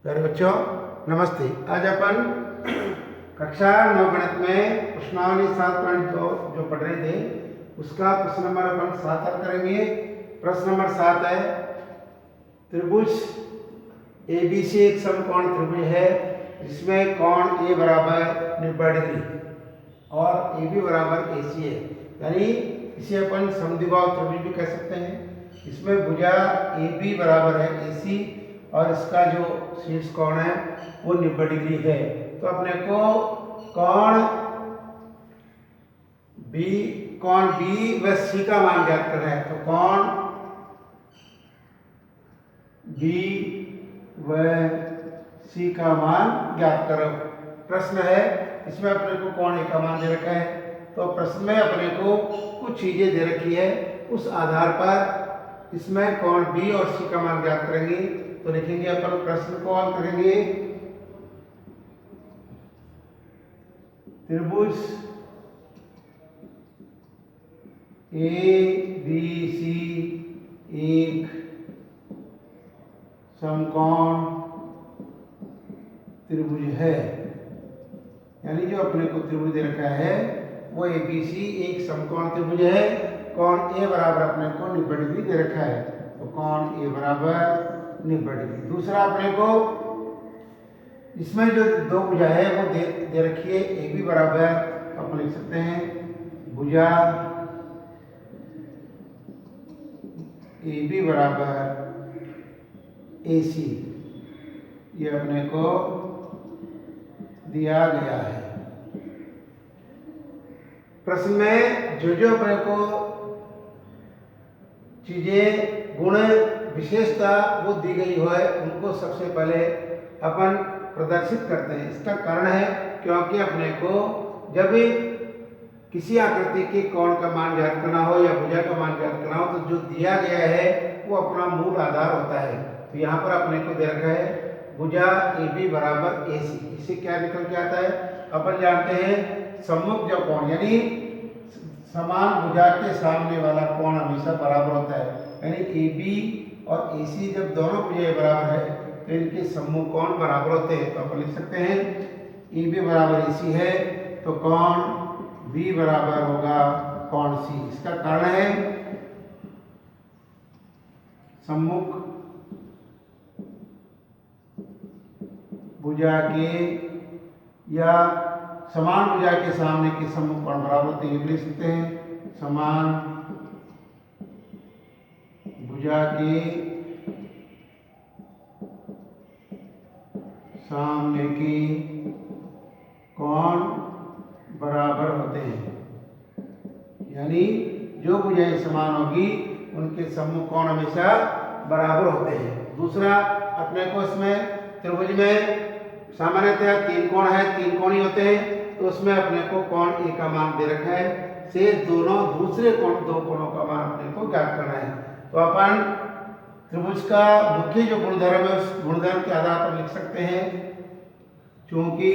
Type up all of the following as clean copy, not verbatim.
प्यारे बच्चों नमस्ते। आज अपन कक्षा 9 गणित में प्रश्नावली 7.2 जो पढ़ रहे थे उसका प्रश्न नंबर अपन 7 हल करेंगे। प्रश्न नंबर 7 है, त्रिभुज ABC एक समकोण त्रिभुज है जिसमें कोण A बराबर 90 डिग्री और AB बराबर AC है, यानी इसे अपन समद्विबाहु त्रिभुज भी कह सकते हैं। इसमें भुजा AB बराबर है AC और इसका जो शीर्ष कोण है वो 90 डिग्री है। तो अपने को कोण B व C का मान ज्ञात करना है। तो कोण B व C का मान ज्ञात करो। प्रश्न है, इसमें अपने को कोण A का मान दे रखा है, तो प्रश्न में अपने को कुछ चीजें दे रखी है, उस आधार पर इसमें कोण B और C का मान ज्ञात करेंगे। तो लिखेंगे अपन प्रश्न को हल करेंगे। त्रिभुज ABC एक समकोण त्रिभुज है, यानी जो अपने को त्रिभुज दे रखा है वो ABC एक समकोण त्रिभुज है। कोण A बराबर अपने को 90 डिग्री दे रखा है, तो कोण A बराबर 90 डिग्री। दूसरा अपने को इसमें जो दो भुजा है वो दे रखी है AB बराबर, अपन लिख सकते हैं भुजा AB बराबर AC, ये अपने को दिया गया है। प्रश्न में जो अपने को चीजें गुण विशेषता वो दी गई है उनको सबसे पहले अपन प्रदर्शित करते हैं। इसका कारण है क्योंकि अपने को जब किसी आकृति के कोण का मान ज्ञात करना हो या भुजा का मान ज्ञात करना हो तो जो दिया गया है वो अपना मूल आधार होता है। तो यहाँ पर अपने को दे रखा है भुजा AB बराबर AC। इससे क्या निकल के आता है, अपन जानते हैं सम्मुख जो कोण यानी समान भुजा के सामने वाला कोण हमेशा बराबर होता है, यानी AB और AC जब दोनों भुजाएं बराबर है तो इनके सम्मुख कोण बराबर होते हैं। तो अपन लिख सकते हैं AB बराबर AC है तो कोण B बराबर होगा कोण C। इसका कारण है सम्मुख भुजा के या समान भुजा के सामने के सम्मुख कोण बराबर होते हैं। लिख सकते हैं समान भुजा के सामने के कोण बराबर होते हैं, यानी जो भुजाएं समान होगी उनके सम्मुख कोण हमेशा बराबर होते हैं। दूसरा अपने को इसमें त्रिभुज में सामान्यतः तीन कोण है, तीन कोण ही होते हैं, तो उसमें अपने को कोण A का मान दे रखा है, से दोनों दूसरे कोण दो कोणों का मान अपने को ज्ञात करना है। तो अपन त्रिभुज का मुख्य जो गुणधर्म है उस गुणधर्म के आधार पर लिख सकते हैं, चूंकि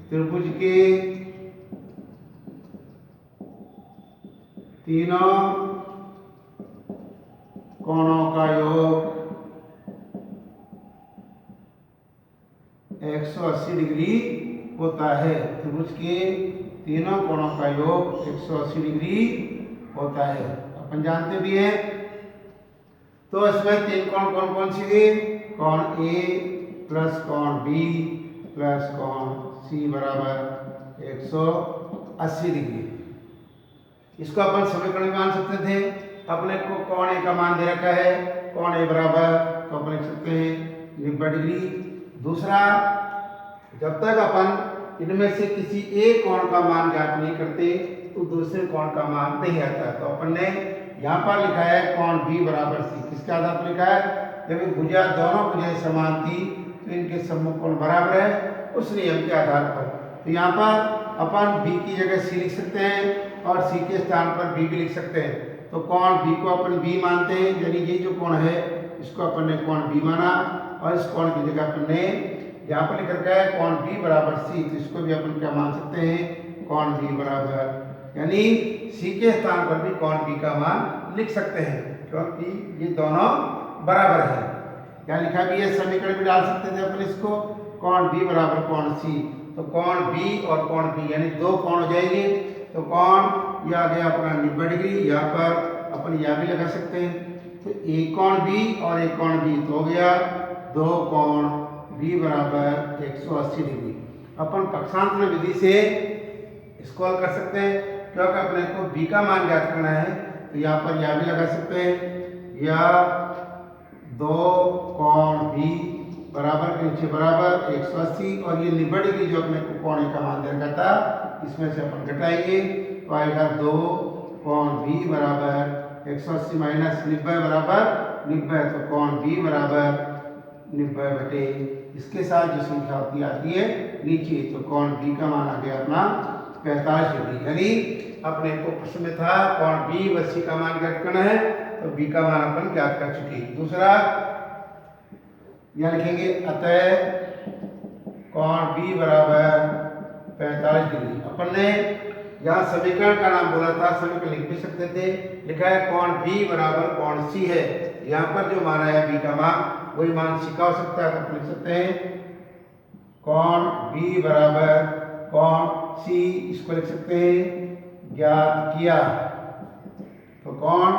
त्रिभुज के तीनों कोणों का योग 180 डिग्री होता है। त्रिभुज के तीनों कोणों का योग 180 डिग्री होता है, अपन जानते भी हैं। तो इसमें तीन कोण कौन कौन सी थे, कोण A प्लस कोण B प्लस कोण C बराबर 180 डिग्री। इसको अपन समीकरण में मान सकते थे। अपने को कोण A का मान दे रखा है, कोण A बराबर, तो अपन लिख सकते हैं 90 डिग्री। दूसरा, जब तक अपन इनमें से किसी एक कोण का मान ज्ञात नहीं करते तो दूसरे कोण का मान नहीं आता। तो अपन ने यहाँ पर लिखा है कोण B बराबर C, किसके आधार पर लिखा है, जब भुजा दोनों भुजाएं समान थी तो इनके सम्मुख कोण बराबर है, उस नियम के आधार पर। तो यहाँ पर अपन B की जगह C लिख सकते हैं और C के स्थान पर B भी लिख सकते हैं। तो कोण B को अपन B मानते हैं, यानी ये जो कोण है इसको अपन ने कोण B माना और इस कोण की जगह अपन ने यहाँ पर लिख रखा है कोण B बराबर C, तो इसको भी अपन क्या मान सकते हैं, कोण B बराबर, यानी C के स्थान पर भी कोण B का मान लिख सकते हैं क्योंकि ये दोनों बराबर है। क्या लिखा भी है, समीकरण भी डाल सकते थे अपन इसको, कोण बी बराबर कोण सी। तो कोण बी और कोण बी यानी दो कोण हो जाएंगे। तो कोण ये आ गया अपना 90 डिग्री, यहाँ पर अपन यह भी लगा सकते हैं। तो एक कोण बी और एक कोण बी तो हो गया दो कोण बी बराबर 180 डिग्री। अपन पक्षांतर विधि से इसको हल कर सकते हैं, क्योंकि अपने को बी का मान ज्ञात करना है। तो यहाँ पर यह भी लगा सकते हैं, या दो कोण बी बराबर के नीचे बराबर 180 और ये 90 डिग्री जो अपने को कोण का मान दे रखा था, इसमें से अपन घटाएंगे तो आएगा दो कोण बी बराबर 180 माइनस 90 बराबर 90। तो कोण बी बराबर 90 बटे इसके साथ जो संख्या होती आती है नीचे, तो कोण बी का मान आ गया अपना 45 डिग्री। यानी अपने को प्रश्न में था कोण बी व सी का मान ज्ञात करना है, तो बी का मान अपन ज्ञात कर चुके। दूसरा यहाँ लिखेंगे, अतः कोण बी बराबर 45 डिग्री। अपन ने यहाँ समीकरण का नाम बोला था, समीकरण लिख भी सकते थे, लिखा है कोण बी बराबर कोण सी है। यहाँ पर जो मान आया बी का मान वही मान सी का हो सकता है, तो अपन लिख सकते हैं कोण बी बराबर कोण सी, इसको लिख सकते हैं ज्ञात किया। तो कोण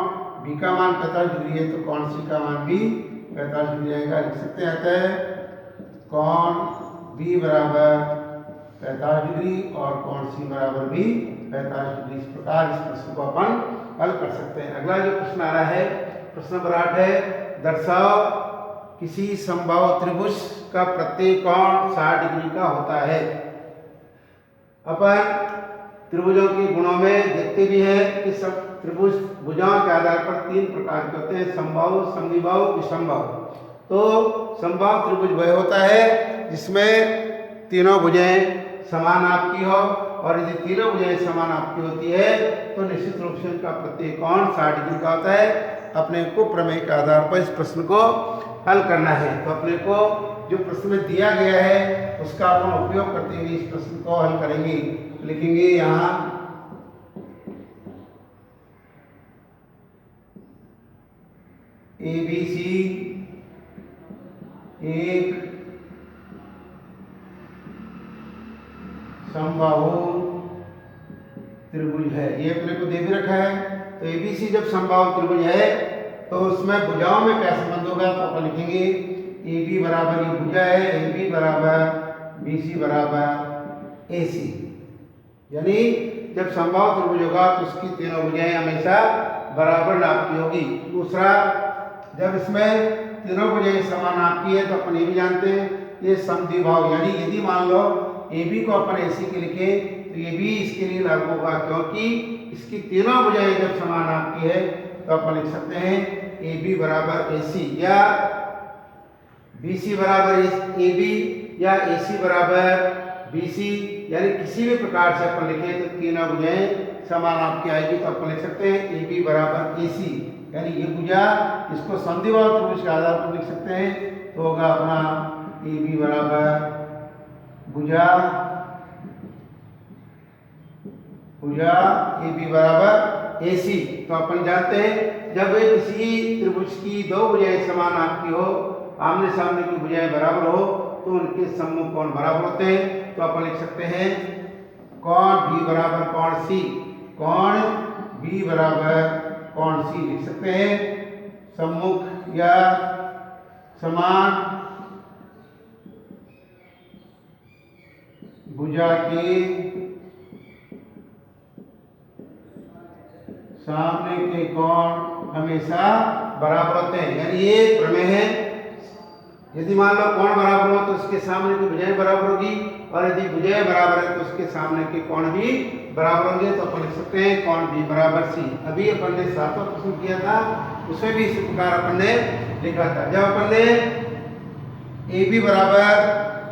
बी का मान 45 डिग्री है, तो कोण सी का मान भी 45 डिग्री आएगा, लिख सकते हैं। अतः कोण बी बराबर 45 डिग्री और कोण सी बराबर भी 45 डिग्री। इस प्रकार इस प्रश्न को अपन हल कर सकते हैं। अगला जो प्रश्न आ रहा है, प्रश्न नंबर 8 है, दर्शाओ किसी समबाहु त्रिभुज का प्रत्येक कोण 60 डिग्री का होता है। अपन त्रिभुजों के गुणों में देखते भी हैं कि सब त्रिभुज भुजाओं के आधार पर तीन प्रकार के होते हैं, समबाहु, समद्विबाहु, विषमबाहु। तो समबाहु त्रिभुज वह होता है जिसमें तीनों भुजाएं समान आपकी हो, और यदि तीनों भुजाएं समान आपकी होती है तो निश्चित रूप से उनका प्रत्येक कोण 60 डिग्री का होता है। अपने को प्रमेय के आधार पर इस प्रश्न को हल करना है। तो अपने को जो प्रश्न में दिया गया है उसका अपन उपयोग करते हुए इस प्रश्न को हल करेंगे। लिखेंगे यहाँ ABC एक समबाहु त्रिभुज है, ये अपने को दे भी रखा है। तो ABC जब समबाहु त्रिभुज है तो उसमें भुजाओं में क्या संबंध होगा, तो अपन लिखेंगे AB बराबर ये भुजा है, AB बराबर BC बराबर AC। यानी जब समबाहु त्रिभुज होगा तो उसकी तीनों भुजाएं हमेशा बराबर नाप की होगी। दूसरा, जब इसमें तीनों भुजाएं समान नाप की है तो अपन ये भी जानते हैं ये समद्विबाहु, यानी यदि मान लो AB को अपन AC के लिखे तो ये भी इसके लिए लागू होगा, क्योंकि इसकी तीनों भुजाएं जब समान नाप की है तो अपन लिख सकते हैं AB बराबर AC, या BC बराबर AB, या AC बराबर BC। यानी किसी भी प्रकार से अपन लिखे तो तीनों भुजाएं समान नाप की आएगी, तो अपन लिख सकते हैं AB बराबर AC। यानी ये भुजा इसको समद्विबाहु त्रिभुज के आधार पर लिख सकते हैं, तो होगा अपना AB बराबर भुजा AB बराबर AC। तो अपन जानते हैं जब किसी त्रिभुज की दो भुजाएं समान नाप की हो, आमने सामने की भुजाएं बराबर हो, तो उनके सम्मुख कोण बराबर होते हैं। तो अपन लिख सकते हैं कोण B बराबर कोण C, कोण B बराबर कोण C लिख सकते हैं। सम्मुख या समान भुजा के सामने के कोण हमेशा बराबर होते हैं। यानी ये प्रमेय है, यदि मान लो कोण बराबर हो तो उसके सामने की भुजाएं बराबर होगी, और यदि भुजाएं बराबर है तो उसके सामने के कोण भी बराबर होंगे। तो अपन लिख सकते हैं कोण B बराबर C। अभी अपन ने सातवां प्रश्न किया था, उसमें भी इसी प्रकार अपन ने लिखा था। जब अपन ने AB बराबर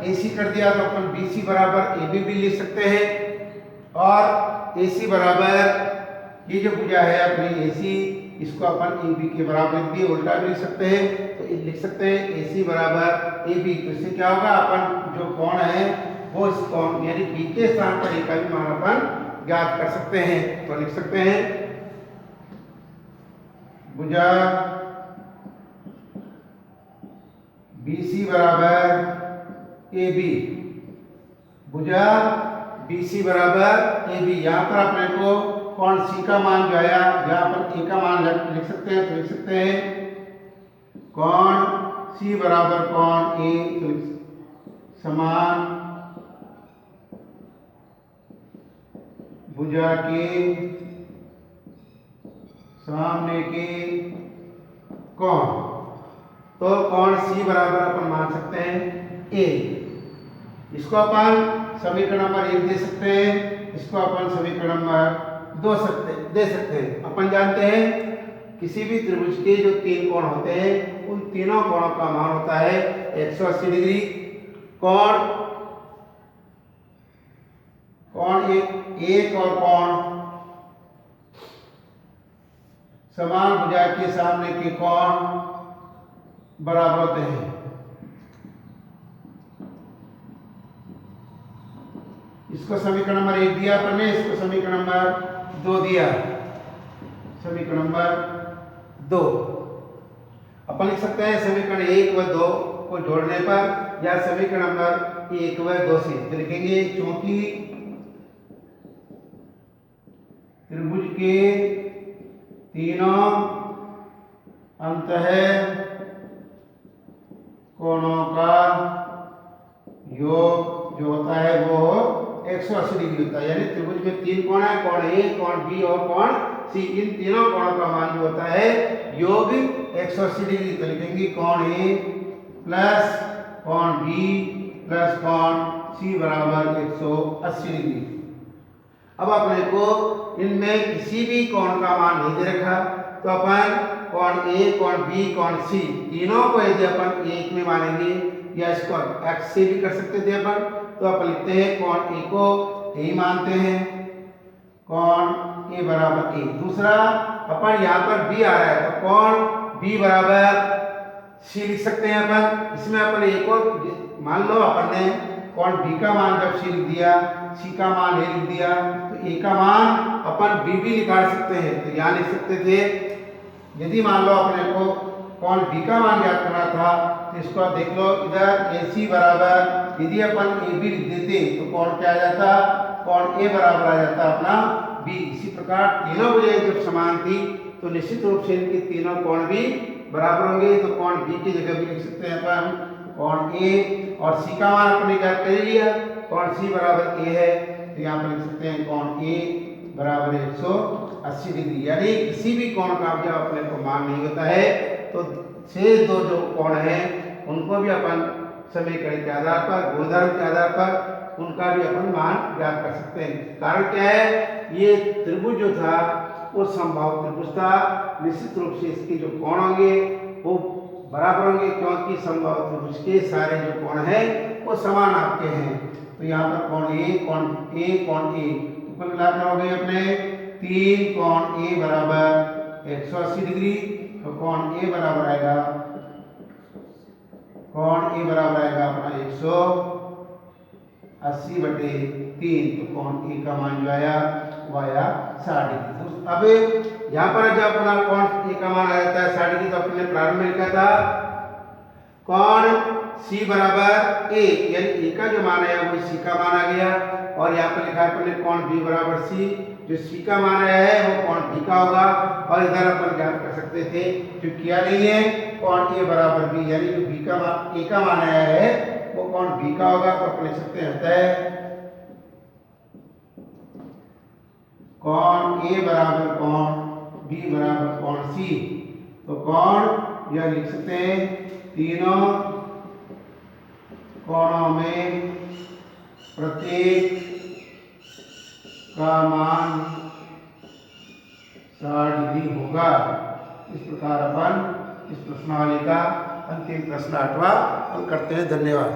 AC कर दिया तो अपन BC बराबर AB भी लिख सकते हैं, और AC बराबर ये जो भुजा है अपनी AC, इसको अपन AB के बराबर लिख दिए, उल्टा भी लिख सकते हैं। तो लिख सकते हैं AC बराबर AB। तो इससे क्या होगा, अपन जो कोण है वो इस कोण यानी B के स्थान पर A का भी मान अपन ज्ञात कर सकते हैं। तो लिख सकते हैं भुजा BC बराबर AB, भुजा BC बराबर AB। यहाँ पर अपने को कोण C का मान जो आया, यहाँ पर A का मान लिख सकते हैं, तो लिख सकते हैं कोण C बराबर कोण A समान भुजा के सामने के कोण। तो कोण C बराबर अपन मान सकते हैं A। इसको अपन समीकरण नंबर 1 दे सकते हैं, इसको अपन समीकरण नंबर 2 दे सकते हैं। अपन जानते हैं किसी भी त्रिभुज के जो 3 कोण होते हैं उन तीनों कोणों का मान होता है 180 डिग्री। कोण एक और कोण समान भुजा के सामने के कोण बराबर होते हैं। इसको समीकरण नंबर 1 दिया अपन ने, इसको समीकरण नंबर 2 दिया। समीकरण नंबर 2 अपन लिख सकते हैं समीकरण 1 व 2 को जोड़ने पर, या समीकरण नंबर 1 व 2 से तो लिखेंगे क्योंकि त्रिभुज के तीनों अंतः कोणों का योग जो होता है वो 180 डिग्री होता है। यानी त्रिभुज में 3 कोण है, कोण A, कोण B और कोण C। इन तीनों कोणों का मान जो होता है योग 180 डिग्री। तो लिखेंगे कोण A प्लस कोण B प्लस कोण C बराबर 180 डिग्री। अब अपने को इनमें किसी भी कोण का मान नहीं दे रखा, तो अपन कोण A, कोण B, कोण C तीनों को यदि अपन एक में मानेंगे, या इसको x से भी कर सकते थे अपन, तो अपन लिखते हैं कोण A को A मानते हैं, कोण A बराबर A। दूसरा अपन यहाँ पर B आ रहा है तो कोण B बराबर C लिख सकते हैं अपन। इसमें अपन A को मान लो अपन ने कोण B का मान जब C लिख दिया, C का मान A लिख दिया, तो A का मान अपन B भी निकाल सकते हैं। तो यहाँ लिख सकते थे यदि मान लो अपने को कोण B का मान ज्ञात करना था, तो इसको देख लो इधर AC बराबर, यदि अपन AB लिख देते तो कोण क्या आ जाता, कोण A बराबर आ जाता अपना B। इसी प्रकार तीनों भुजाएं जब समान थी तो निश्चित रूप से इनके तीनों कोण भी बराबर होंगे। तो कोण B की जगह भी लिख सकते हैं अपन कोण A, और C का मान अपने ज्ञात कर लिया, कोण C बराबर A है, तो यहाँ पर लिख सकते हैं कोण A बराबर 180 डिग्री। यानी किसी भी कोण का जब अपने को मान नहीं होता है तो शेष दो जो कोण हैं उनको भी अपन समीकरण के आधार पर, गुणधर्म के आधार पर उनका भी अपन मान ज्ञात कर सकते हैं। कारण क्या है, ये त्रिभुज जो था वो समबाहु त्रिभुज था। निश्चित रूप से इसके जो कोण होंगे वो बराबर होंगे, क्योंकि समबाहु त्रिभुज के सारे जो कोण हैं वो समान आपके हैं। तो यहाँ पर कोण A, कोण A कुल मिलाकर हो गए अपने 3 कोण A बराबर 180 डिग्री। तो कोण A बराबर आएगा, कोण A बराबर आएगा अपना 180/3। तो कोण A का मान जो आया वो आया 60 डिग्री। तो अब यहाँ पर जब अपना कोण A का मान आ जाता है 60 डिग्री, तो अपने प्रारंभ में लिखा था कोण C बराबर A, यानी A का जो मान आया वो C का मान आ गया। और यहाँ पर लिखा है अपने कोण B बराबर C, जो C का मान आया है वो कोण B का होगा। और इधर अपन ज्ञात कर सकते थे, जो किया नहीं है, कोण A बराबर B, यानी जो B का मान A का मान आया है वो कोण B का होगा। तो अपन लिख सकते हैं कोण A बराबर कोण B बराबर कोण C। तो कोण यह लिख सकते हैं तीनों कोणों में प्रत्येक का मान 60 डिग्री होगा। इस प्रकार अपन इस प्रश्नावली का अंतिम प्रश्न 8वां हल करते हैं। धन्यवाद।